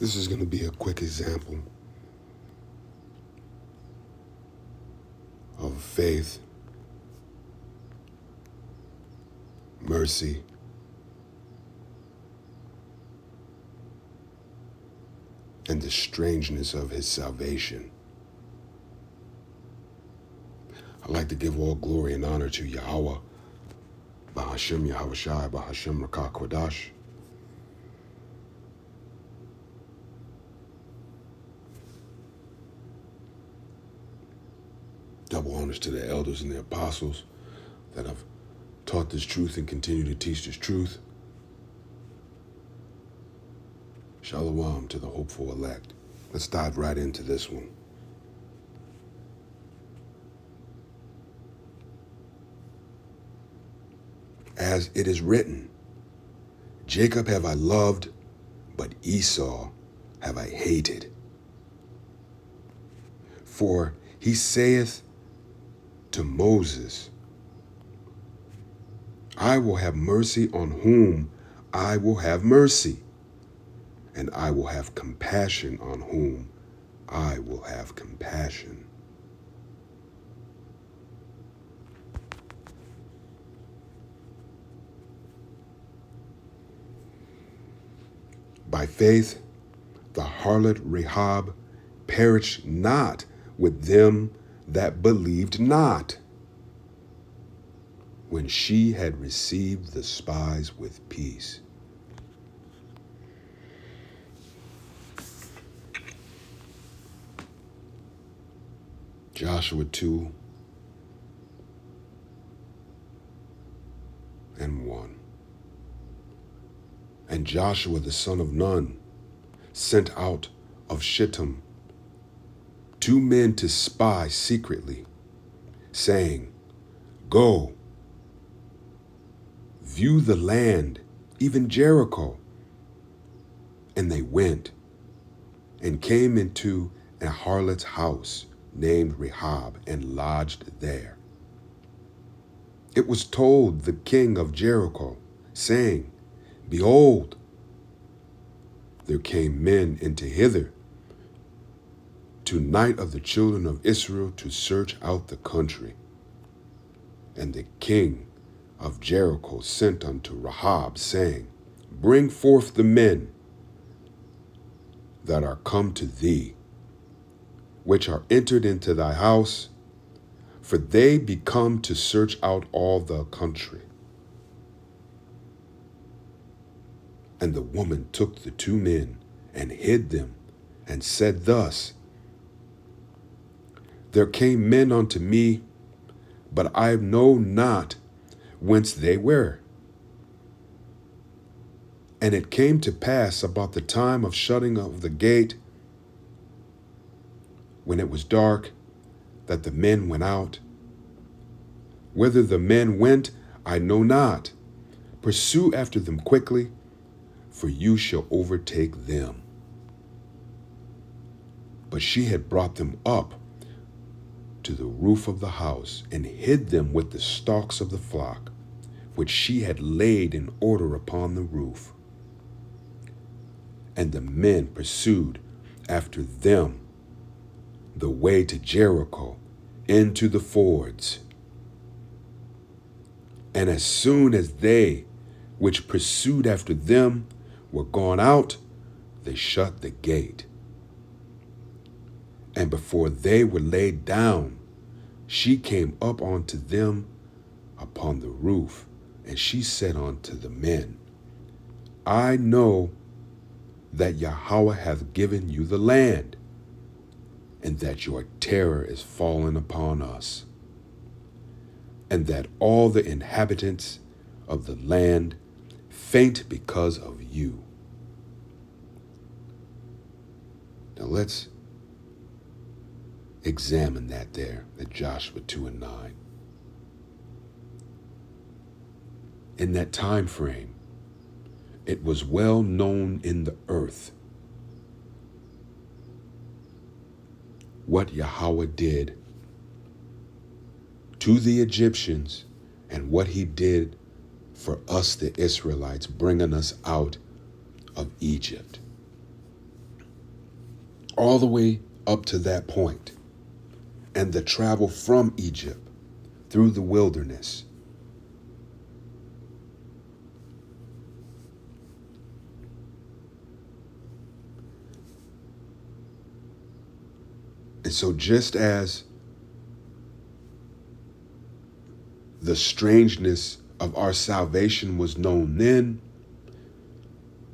This is going to be a quick example of faith, mercy, and the strangeness of his salvation. I'd like to give all glory and honor to Yahweh, Bahashem Yahweh Shai, Bahashem Rakah Kodash. Double honors to the elders and the apostles that have taught this truth and continue to teach this truth. Shalom to the hopeful elect. Let's dive right into this one. As it is written, Jacob have I loved, but Esau have I hated. For he saith to Moses, I will have mercy on whom I will have mercy, and I will have compassion on whom I will have compassion. By faith, the harlot Rahab perished not with them that believed not, when she had received the spies with peace. Joshua 2 and 1. And Joshua the son of Nun sent out of Shittim 2 men to spy secretly, saying, Go, view the land, even Jericho. And they went and came into a harlot's house named Rahab and lodged there. It was told the king of Jericho, saying, Behold, there came men into hither tonight of the children of Israel to search out the country. And the king of Jericho sent unto Rahab, saying, Bring forth the men that are come to thee, which are entered into thy house, for they be come to search out all the country. And the woman took the 2 men and hid them, and said thus, There came men unto me, but I know not whence they were. And it came to pass about the time of shutting of the gate, when it was dark, that the men went out. Whither the men went, I know not. Pursue after them quickly, for you shall overtake them. But she had brought them up to the roof of the house, and hid them with the stalks of the flock, which she had laid in order upon the roof. And the men pursued after them the way to Jericho, into the fords. And as soon as they which pursued after them were gone out, they shut the gate. And before they were laid down, she came up unto them upon the roof, and she said unto the men, I know that Yahweh hath given you the land, and that your terror is fallen upon us, and that all the inhabitants of the land faint because of you. Now let's examine that there at Joshua 2 and 9. In that time frame, it was well known in the earth what Yahweh did to the Egyptians and what he did for us, the Israelites, bringing us out of Egypt. all the way up to that point, and the travel from Egypt through the wilderness. And so just as the strangeness of our salvation was known then,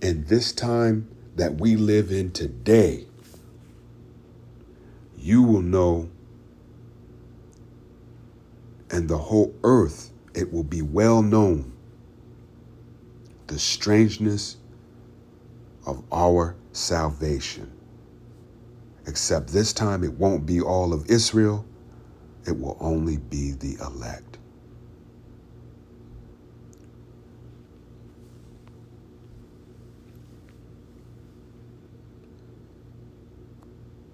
in this time that we live in today, you will know, and the whole earth, it will be well known, the strangeness of our salvation. Except this time it won't be all of Israel, it will only be the elect.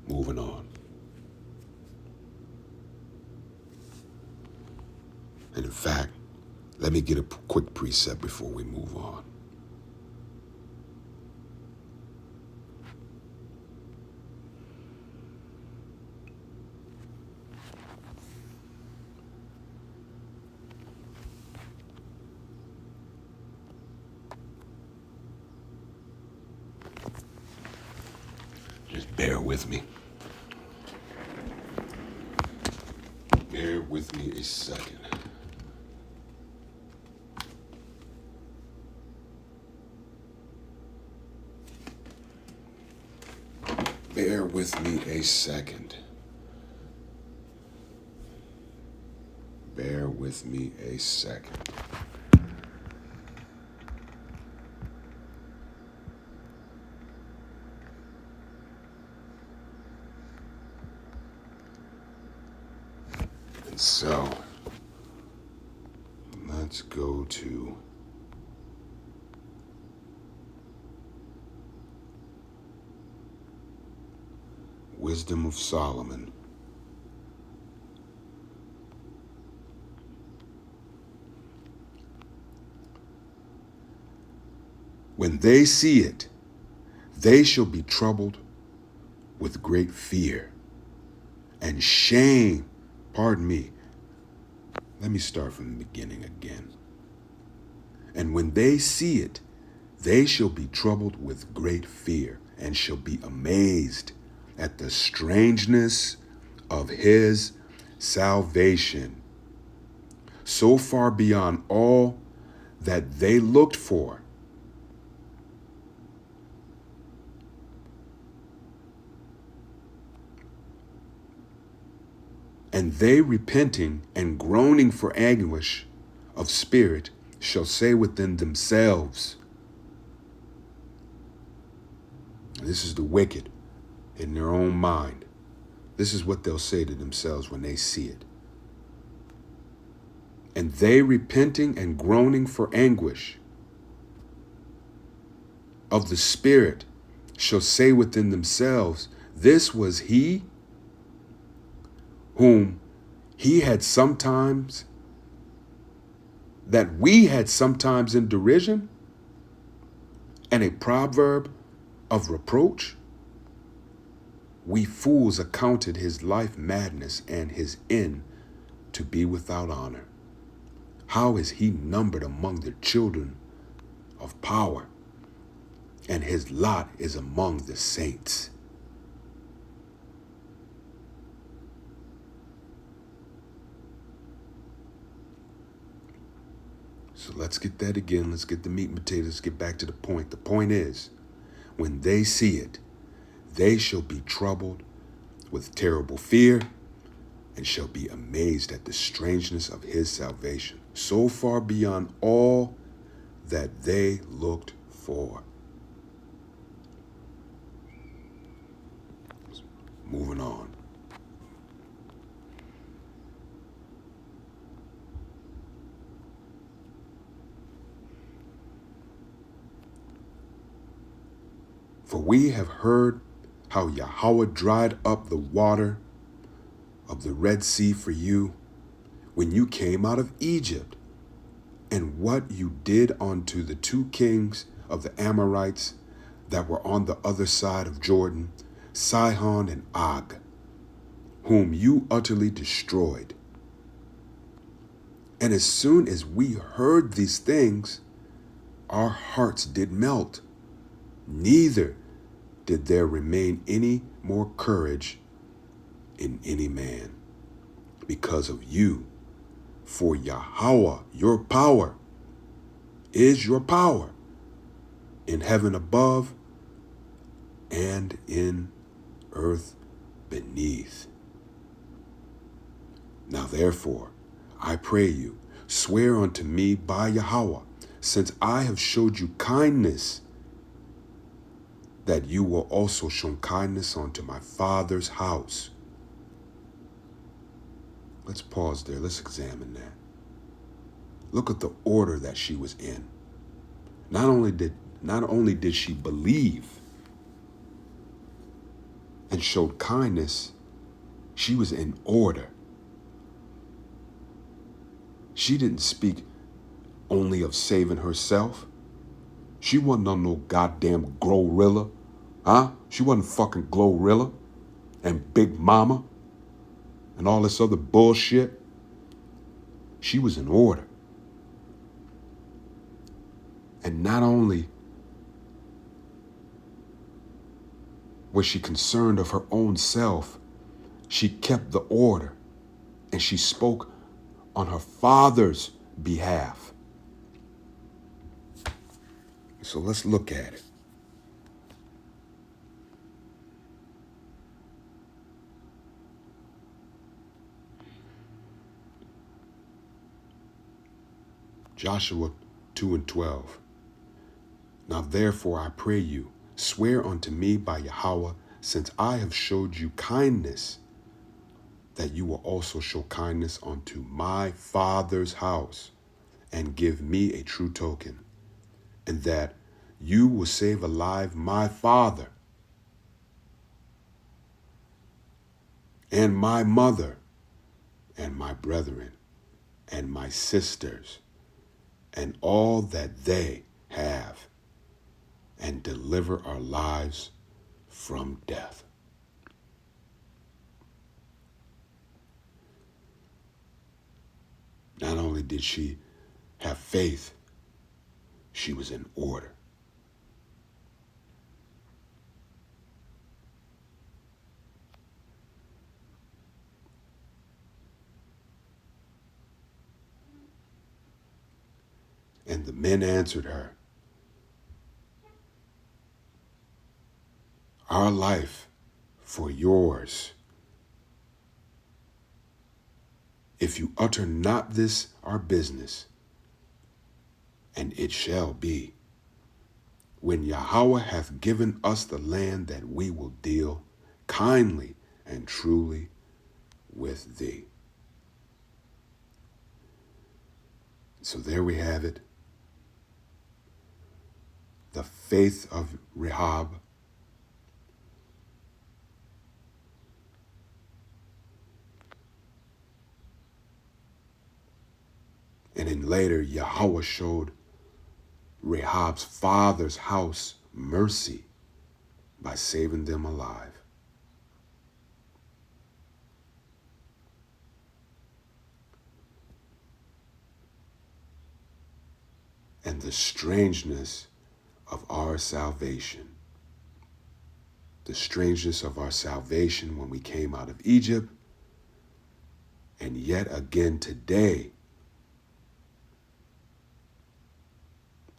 Moving on. And in fact, let me get a quick precept before we move on. Just bear with me. Bear with me a second. Bear with me a second. Bear with me a second. And so, let's go to Wisdom of Solomon. When they see it, they shall be troubled with great fear and shame. Pardon me. Let me start from the beginning again. And when they see it, they shall be troubled with great fear and shall be amazed at the strangeness of his salvation, so far beyond all that they looked for. And they repenting and groaning for anguish of spirit shall say within themselves. This is the wicked in their own mind. This is what they'll say to themselves when they see it. And they repenting and groaning for anguish of the spirit shall say within themselves, this was he whom he had sometimes, that we had sometimes in derision, and a proverb of reproach. We fools accounted his life madness and his end to be without honor. How is he numbered among the children of power, and his lot is among the saints? So let's get that again. Let's get the meat and potatoes. Let's get back to the point. The point is, when they see it, they shall be troubled with terrible fear and shall be amazed at the strangeness of his salvation, so far beyond all that they looked for. Moving on. For we have heard how Yahweh dried up the water of the Red Sea for you when you came out of Egypt, and what you did unto the two kings of the Amorites that were on the other side of Jordan, Sihon and Og, whom you utterly destroyed. And as soon as we heard these things, our hearts did melt. Neither did there remain any more courage in any man because of you. For Yahweh, your power, is your power in heaven above and in earth beneath. Now therefore, I pray you, swear unto me by Yahweh, since I have showed you kindness, that you will also show kindness unto my father's house. Let's pause there. Let's examine that. Look at the order that she was in. Not only did she believe and showed kindness, she was in order. She didn't speak only of saving herself. She wasn't on no goddamn Glorilla. She wasn't fucking Glorilla and Big Mama and all this other bullshit. She was in order. And not only was she concerned of her own self, she kept the order and she spoke on her father's behalf. So let's look at it. Joshua 2:12. Now therefore I pray you, swear unto me by Yahweh, since I have showed you kindness, that you will also show kindness unto my father's house, and give me a true token, and that you will save alive my father and my mother and my brethren and my sisters and all that they have, and deliver our lives from death. Not only did she have faith, she was in order. And the men answered her, our life for yours. If you utter not this our business, and it shall be, when Yahweh hath given us the land, that we will deal kindly and truly with thee. So there we have it. The faith of Rahab, and then later Yahweh showed Rahab's father's house mercy by saving them alive. And the strangeness of our salvation. The strangeness of our salvation when we came out of Egypt, and yet again today,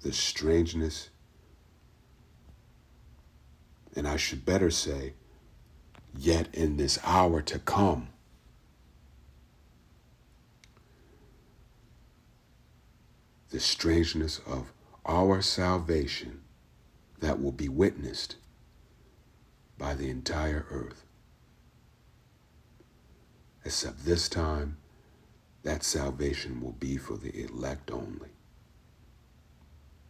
the strangeness, and I should better say, yet in this hour to come, the strangeness of our salvation that will be witnessed by the entire earth. Except this time, that salvation will be for the elect only.